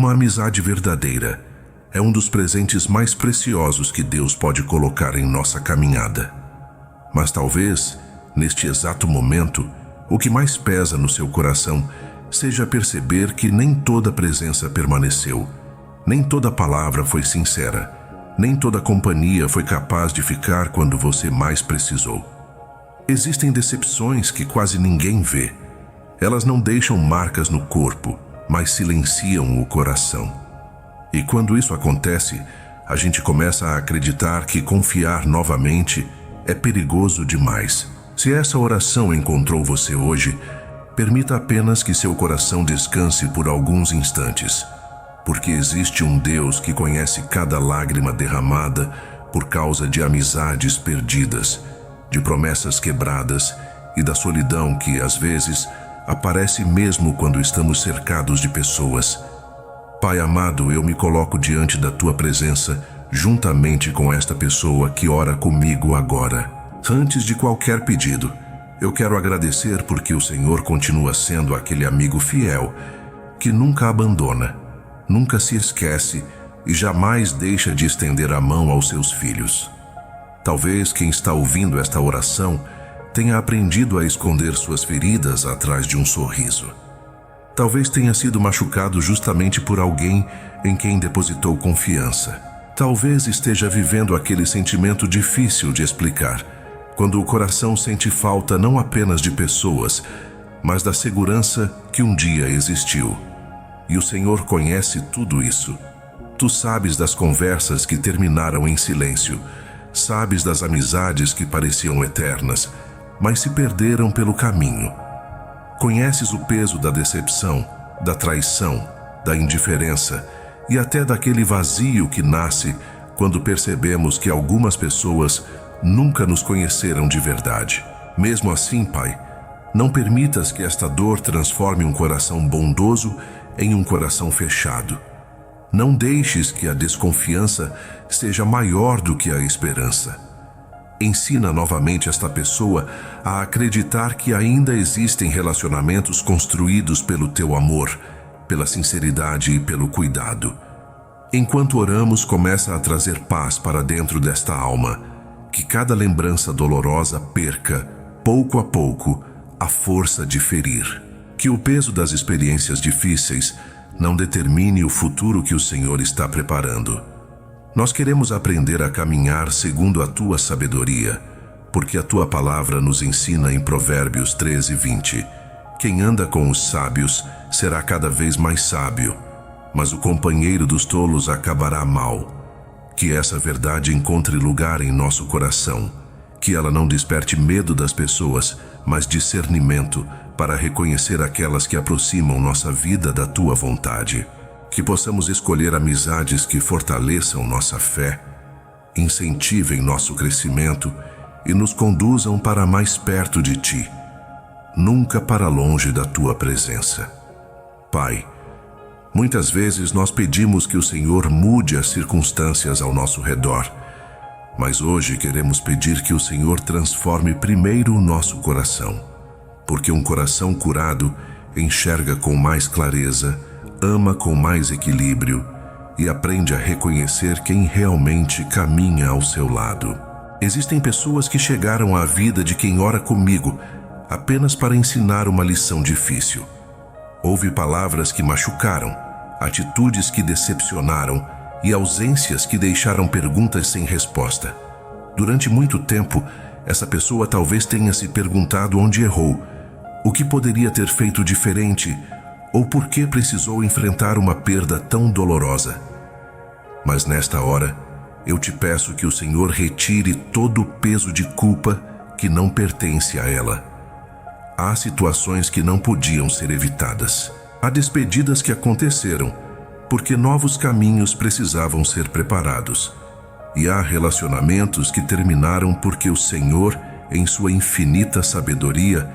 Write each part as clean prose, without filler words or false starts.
Uma amizade verdadeira é um dos presentes mais preciosos que Deus pode colocar em nossa caminhada. Mas talvez, neste exato momento, o que mais pesa no seu coração seja perceber que nem toda presença permaneceu, nem toda palavra foi sincera, nem toda companhia foi capaz de ficar quando você mais precisou. Existem decepções que quase ninguém vê. Elas não deixam marcas no corpo, mas silenciam o coração. E quando isso acontece, a gente começa a acreditar que confiar novamente é perigoso demais. Se essa oração encontrou você hoje, permita apenas que seu coração descanse por alguns instantes, porque existe um Deus que conhece cada lágrima derramada por causa de amizades perdidas, de promessas quebradas e da solidão que, às vezes, aparece mesmo quando estamos cercados de pessoas. Pai amado, eu me coloco diante da Tua presença, juntamente com esta pessoa que ora comigo agora. Antes de qualquer pedido, eu quero agradecer porque o Senhor continua sendo aquele amigo fiel que nunca abandona, nunca se esquece e jamais deixa de estender a mão aos seus filhos. Talvez quem está ouvindo esta oração tenha aprendido a esconder suas feridas atrás de um sorriso. Talvez tenha sido machucado justamente por alguém em quem depositou confiança. Talvez esteja vivendo aquele sentimento difícil de explicar, quando o coração sente falta não apenas de pessoas, mas da segurança que um dia existiu. E o Senhor conhece tudo isso. Tu sabes das conversas que terminaram em silêncio, sabes das amizades que pareciam eternas, mas se perderam pelo caminho. Conheces o peso da decepção, da traição, da indiferença e até daquele vazio que nasce quando percebemos que algumas pessoas nunca nos conheceram de verdade. Mesmo assim, Pai, não permitas que esta dor transforme um coração bondoso em um coração fechado. Não deixes que a desconfiança seja maior do que a esperança. Ensina novamente esta pessoa a acreditar que ainda existem relacionamentos construídos pelo Teu amor, pela sinceridade e pelo cuidado. Enquanto oramos, começa a trazer paz para dentro desta alma, que cada lembrança dolorosa perca, pouco a pouco, a força de ferir. Que o peso das experiências difíceis não determine o futuro que o Senhor está preparando. Nós queremos aprender a caminhar segundo a Tua sabedoria, porque a Tua palavra nos ensina em Provérbios 13:20. Quem anda com os sábios será cada vez mais sábio, mas o companheiro dos tolos acabará mal. Que essa verdade encontre lugar em nosso coração, que ela não desperte medo das pessoas, mas discernimento para reconhecer aquelas que aproximam nossa vida da Tua vontade. Que possamos escolher amizades que fortaleçam nossa fé, incentivem nosso crescimento e nos conduzam para mais perto de Ti, nunca para longe da Tua presença. Pai, muitas vezes nós pedimos que o Senhor mude as circunstâncias ao nosso redor, mas hoje queremos pedir que o Senhor transforme primeiro o nosso coração, porque um coração curado enxerga com mais clareza, ama com mais equilíbrio e aprende a reconhecer quem realmente caminha ao seu lado. Existem pessoas que chegaram à vida de quem ora comigo apenas para ensinar uma lição difícil. Houve palavras que machucaram, atitudes que decepcionaram e ausências que deixaram perguntas sem resposta. Durante muito tempo, essa pessoa talvez tenha se perguntado onde errou, o que poderia ter feito diferente ou por que precisou enfrentar uma perda tão dolorosa. Mas nesta hora, eu te peço que o Senhor retire todo o peso de culpa que não pertence a ela. Há situações que não podiam ser evitadas. Há despedidas que aconteceram, porque novos caminhos precisavam ser preparados. E há relacionamentos que terminaram porque o Senhor, em sua infinita sabedoria,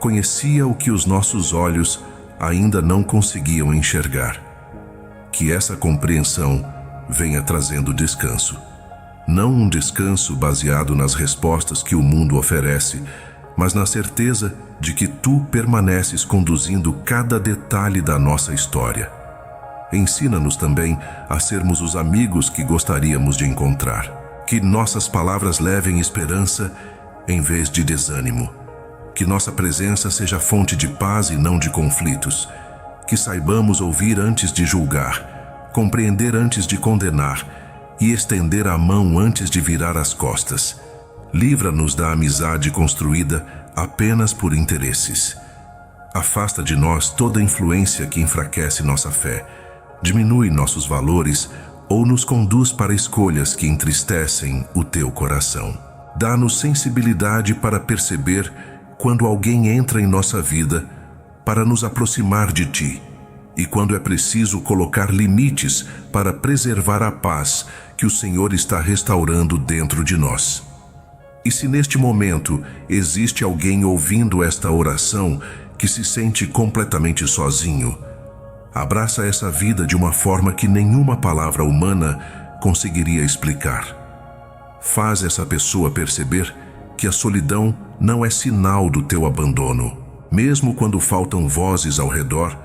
conhecia o que os nossos olhos ainda não conseguiam enxergar. Que essa compreensão venha trazendo descanso. Não um descanso baseado nas respostas que o mundo oferece, mas na certeza de que Tu permaneces conduzindo cada detalhe da nossa história. Ensina-nos também a sermos os amigos que gostaríamos de encontrar. Que nossas palavras levem esperança em vez de desânimo. Que nossa presença seja fonte de paz e não de conflitos. Que saibamos ouvir antes de julgar, compreender antes de condenar e estender a mão antes de virar as costas. Livra-nos da amizade construída apenas por interesses. Afasta de nós toda influência que enfraquece nossa fé, diminui nossos valores ou nos conduz para escolhas que entristecem o teu coração. Dá-nos sensibilidade para perceber quando alguém entra em nossa vida para nos aproximar de ti, e quando é preciso colocar limites para preservar a paz que o Senhor está restaurando dentro de nós. E se neste momento existe alguém ouvindo esta oração que se sente completamente sozinho, abraça essa vida de uma forma que nenhuma palavra humana conseguiria explicar. Faz essa pessoa perceber que a solidão não é sinal do teu abandono. Mesmo quando faltam vozes ao redor,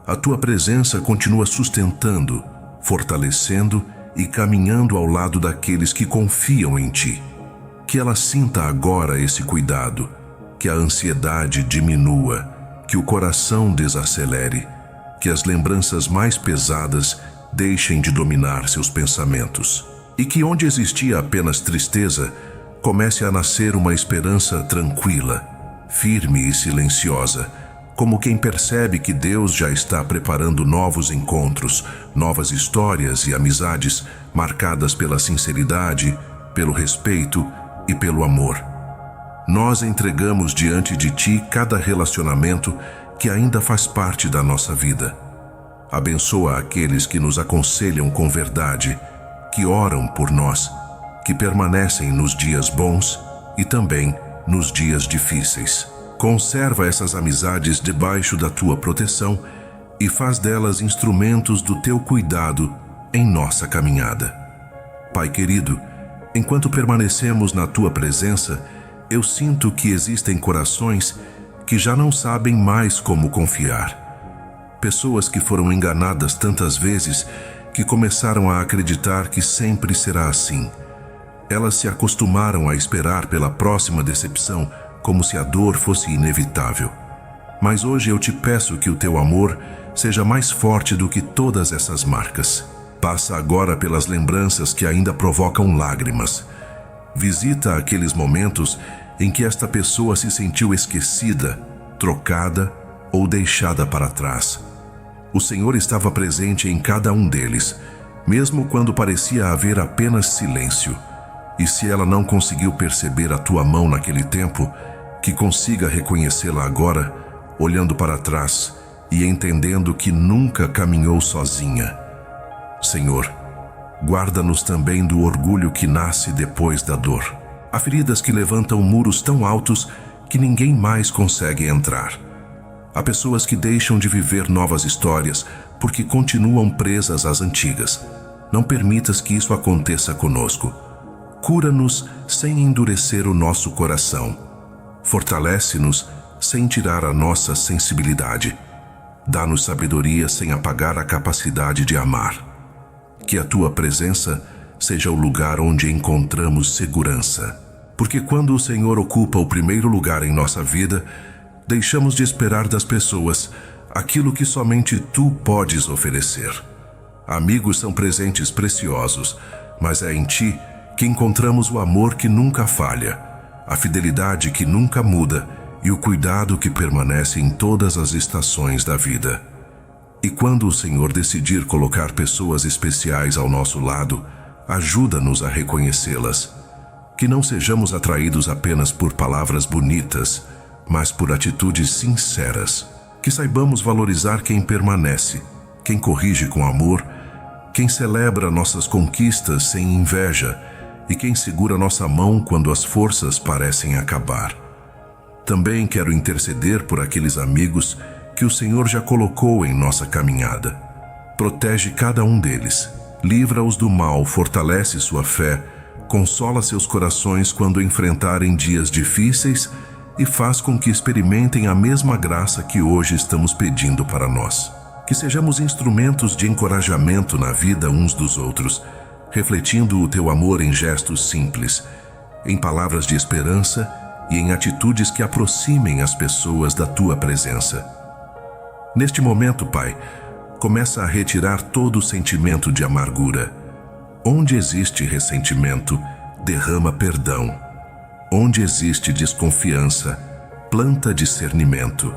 a tua presença continua sustentando, fortalecendo e caminhando ao lado daqueles que confiam em ti. Que ela sinta agora esse cuidado, que a ansiedade diminua, que o coração desacelere, que as lembranças mais pesadas deixem de dominar seus pensamentos. E que onde existia apenas tristeza, comece a nascer uma esperança tranquila, firme e silenciosa, como quem percebe que Deus já está preparando novos encontros, novas histórias e amizades marcadas pela sinceridade, pelo respeito e pelo amor. Nós entregamos diante de ti cada relacionamento que ainda faz parte da nossa vida. Abençoa aqueles que nos aconselham com verdade, que oram por nós, que permanecem nos dias bons e também nos dias difíceis. Conserva essas amizades debaixo da tua proteção e faz delas instrumentos do teu cuidado em nossa caminhada. Pai querido, enquanto permanecemos na tua presença, eu sinto que existem corações que já não sabem mais como confiar. Pessoas que foram enganadas tantas vezes que começaram a acreditar que sempre será assim. Elas se acostumaram a esperar pela próxima decepção como se a dor fosse inevitável. Mas hoje eu te peço que o teu amor seja mais forte do que todas essas marcas. Passa agora pelas lembranças que ainda provocam lágrimas. Visita aqueles momentos em que esta pessoa se sentiu esquecida, trocada ou deixada para trás. O Senhor estava presente em cada um deles, mesmo quando parecia haver apenas silêncio. E se ela não conseguiu perceber a tua mão naquele tempo, que consiga reconhecê-la agora, olhando para trás e entendendo que nunca caminhou sozinha. Senhor, guarda-nos também do orgulho que nasce depois da dor. Há feridas que levantam muros tão altos que ninguém mais consegue entrar. Há pessoas que deixam de viver novas histórias porque continuam presas às antigas. Não permitas que isso aconteça conosco. Cura-nos sem endurecer o nosso coração. Fortalece-nos sem tirar a nossa sensibilidade. Dá-nos sabedoria sem apagar a capacidade de amar. Que a tua presença seja o lugar onde encontramos segurança. Porque quando o Senhor ocupa o primeiro lugar em nossa vida, deixamos de esperar das pessoas aquilo que somente tu podes oferecer. Amigos são presentes preciosos, mas é em ti que encontramos o amor que nunca falha, a fidelidade que nunca muda e o cuidado que permanece em todas as estações da vida. E quando o Senhor decidir colocar pessoas especiais ao nosso lado, ajuda-nos a reconhecê-las. Que não sejamos atraídos apenas por palavras bonitas, mas por atitudes sinceras. Que saibamos valorizar quem permanece, quem corrige com amor, quem celebra nossas conquistas sem inveja e quem segura nossa mão quando as forças parecem acabar. Também quero interceder por aqueles amigos que o Senhor já colocou em nossa caminhada. Protege cada um deles, livra-os do mal, fortalece sua fé, consola seus corações quando enfrentarem dias difíceis e faz com que experimentem a mesma graça que hoje estamos pedindo para nós. Que sejamos instrumentos de encorajamento na vida uns dos outros, refletindo o teu amor em gestos simples, em palavras de esperança e em atitudes que aproximem as pessoas da tua presença. Neste momento, Pai, começa a retirar todo o sentimento de amargura. Onde existe ressentimento, derrama perdão. Onde existe desconfiança, planta discernimento.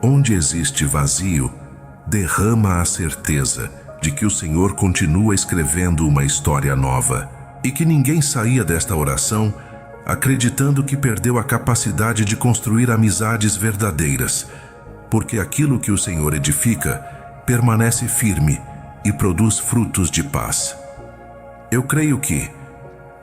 Onde existe vazio, derrama a certeza de que o Senhor continua escrevendo uma história nova e que ninguém saía desta oração acreditando que perdeu a capacidade de construir amizades verdadeiras, porque aquilo que o Senhor edifica permanece firme e produz frutos de paz. Eu creio que,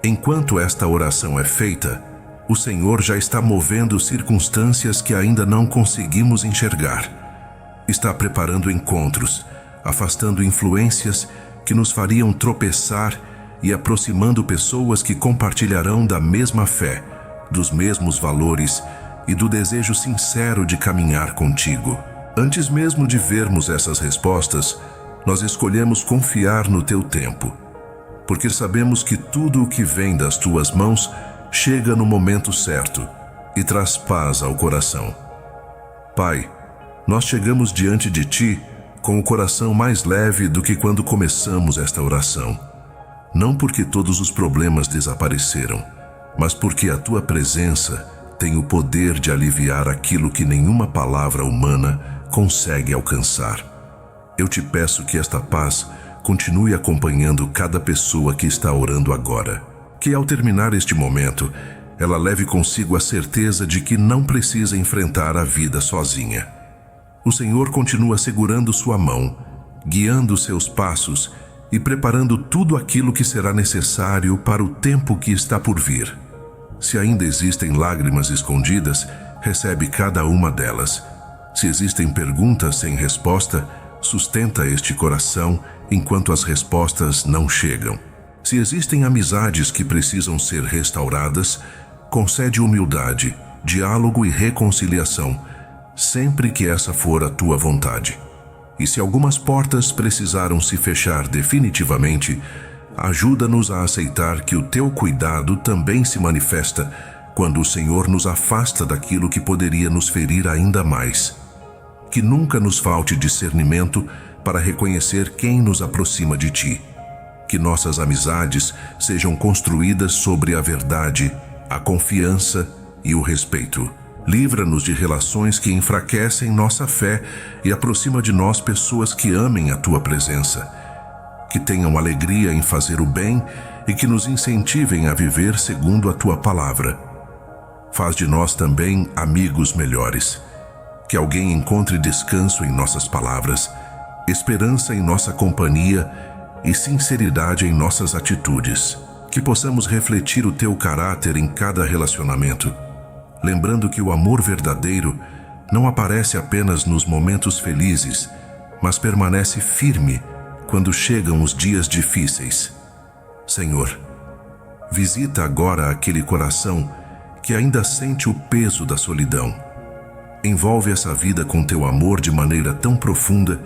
enquanto esta oração é feita, o Senhor já está movendo circunstâncias que ainda não conseguimos enxergar. Está preparando encontros, afastando influências que nos fariam tropeçar e aproximando pessoas que compartilharão da mesma fé, dos mesmos valores e do desejo sincero de caminhar contigo. Antes mesmo de vermos essas respostas, nós escolhemos confiar no teu tempo, porque sabemos que tudo o que vem das tuas mãos chega no momento certo e traz paz ao coração. Pai, nós chegamos diante de ti com o coração mais leve do que quando começamos esta oração. Não porque todos os problemas desapareceram, mas porque a tua presença tem o poder de aliviar aquilo que nenhuma palavra humana consegue alcançar. Eu te peço que esta paz continue acompanhando cada pessoa que está orando agora. Que ao terminar este momento, ela leve consigo a certeza de que não precisa enfrentar a vida sozinha. O Senhor continua segurando sua mão, guiando seus passos e preparando tudo aquilo que será necessário para o tempo que está por vir. Se ainda existem lágrimas escondidas, recebe cada uma delas. Se existem perguntas sem resposta, sustenta este coração enquanto as respostas não chegam. Se existem amizades que precisam ser restauradas, concede humildade, diálogo e reconciliação, sempre que essa for a tua vontade. E se algumas portas precisaram se fechar definitivamente, ajuda-nos a aceitar que o teu cuidado também se manifesta quando o Senhor nos afasta daquilo que poderia nos ferir ainda mais. Que nunca nos falte discernimento para reconhecer quem nos aproxima de ti. Que nossas amizades sejam construídas sobre a verdade, a confiança e o respeito. Livra-nos de relações que enfraquecem nossa fé e aproxima de nós pessoas que amem a tua presença, que tenham alegria em fazer o bem e que nos incentivem a viver segundo a tua palavra. Faz de nós também amigos melhores. Que alguém encontre descanso em nossas palavras, esperança em nossa companhia e sinceridade em nossas atitudes. Que possamos refletir o teu caráter em cada relacionamento, lembrando que o amor verdadeiro não aparece apenas nos momentos felizes, mas permanece firme quando chegam os dias difíceis. Senhor, visita agora aquele coração que ainda sente o peso da solidão. Envolve essa vida com teu amor de maneira tão profunda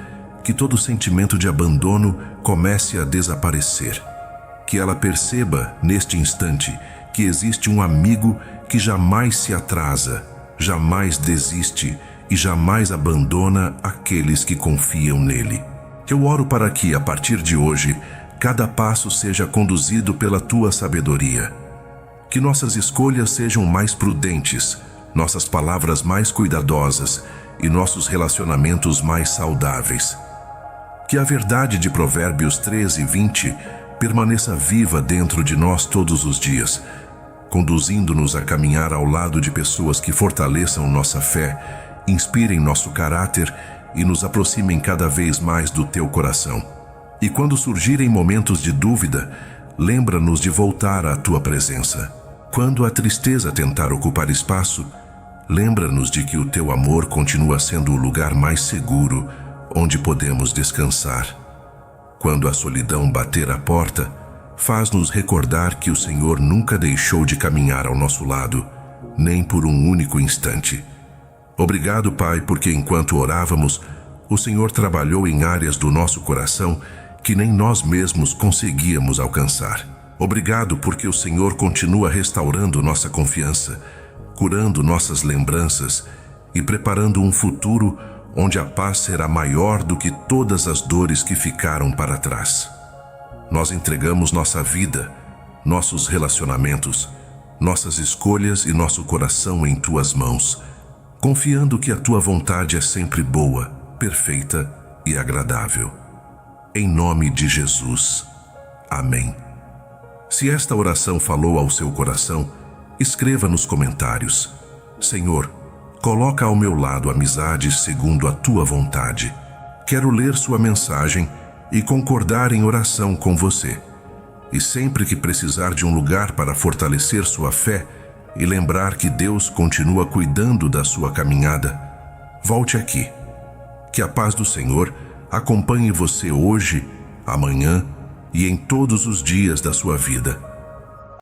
que todo sentimento de abandono comece a desaparecer. Que ela perceba, neste instante, que existe um amigo que jamais se atrasa, jamais desiste e jamais abandona aqueles que confiam nele. Eu oro para que, a partir de hoje, cada passo seja conduzido pela tua sabedoria. Que nossas escolhas sejam mais prudentes, nossas palavras mais cuidadosas e nossos relacionamentos mais saudáveis. Que a verdade de Provérbios 13:20 permaneça viva dentro de nós todos os dias, conduzindo-nos a caminhar ao lado de pessoas que fortaleçam nossa fé, inspirem nosso caráter e nos aproximem cada vez mais do teu coração. E quando surgirem momentos de dúvida, lembra-nos de voltar à tua presença. Quando a tristeza tentar ocupar espaço, lembra-nos de que o teu amor continua sendo o lugar mais seguro onde podemos descansar. Quando a solidão bater à porta, faz-nos recordar que o Senhor nunca deixou de caminhar ao nosso lado, nem por um único instante. Obrigado, Pai, porque enquanto orávamos, o Senhor trabalhou em áreas do nosso coração que nem nós mesmos conseguíamos alcançar. Obrigado porque o Senhor continua restaurando nossa confiança, curando nossas lembranças e preparando um futuro onde a paz será maior do que todas as dores que ficaram para trás. Nós entregamos nossa vida, nossos relacionamentos, nossas escolhas e nosso coração em tuas mãos, confiando que a tua vontade é sempre boa, perfeita e agradável. Em nome de Jesus. Amém. Se esta oração falou ao seu coração, escreva nos comentários: Senhor, coloca ao meu lado amizades segundo a tua vontade. Quero ler sua mensagem e concordar em oração com você. E sempre que precisar de um lugar para fortalecer sua fé e lembrar que Deus continua cuidando da sua caminhada, volte aqui. Que a paz do Senhor acompanhe você hoje, amanhã e em todos os dias da sua vida.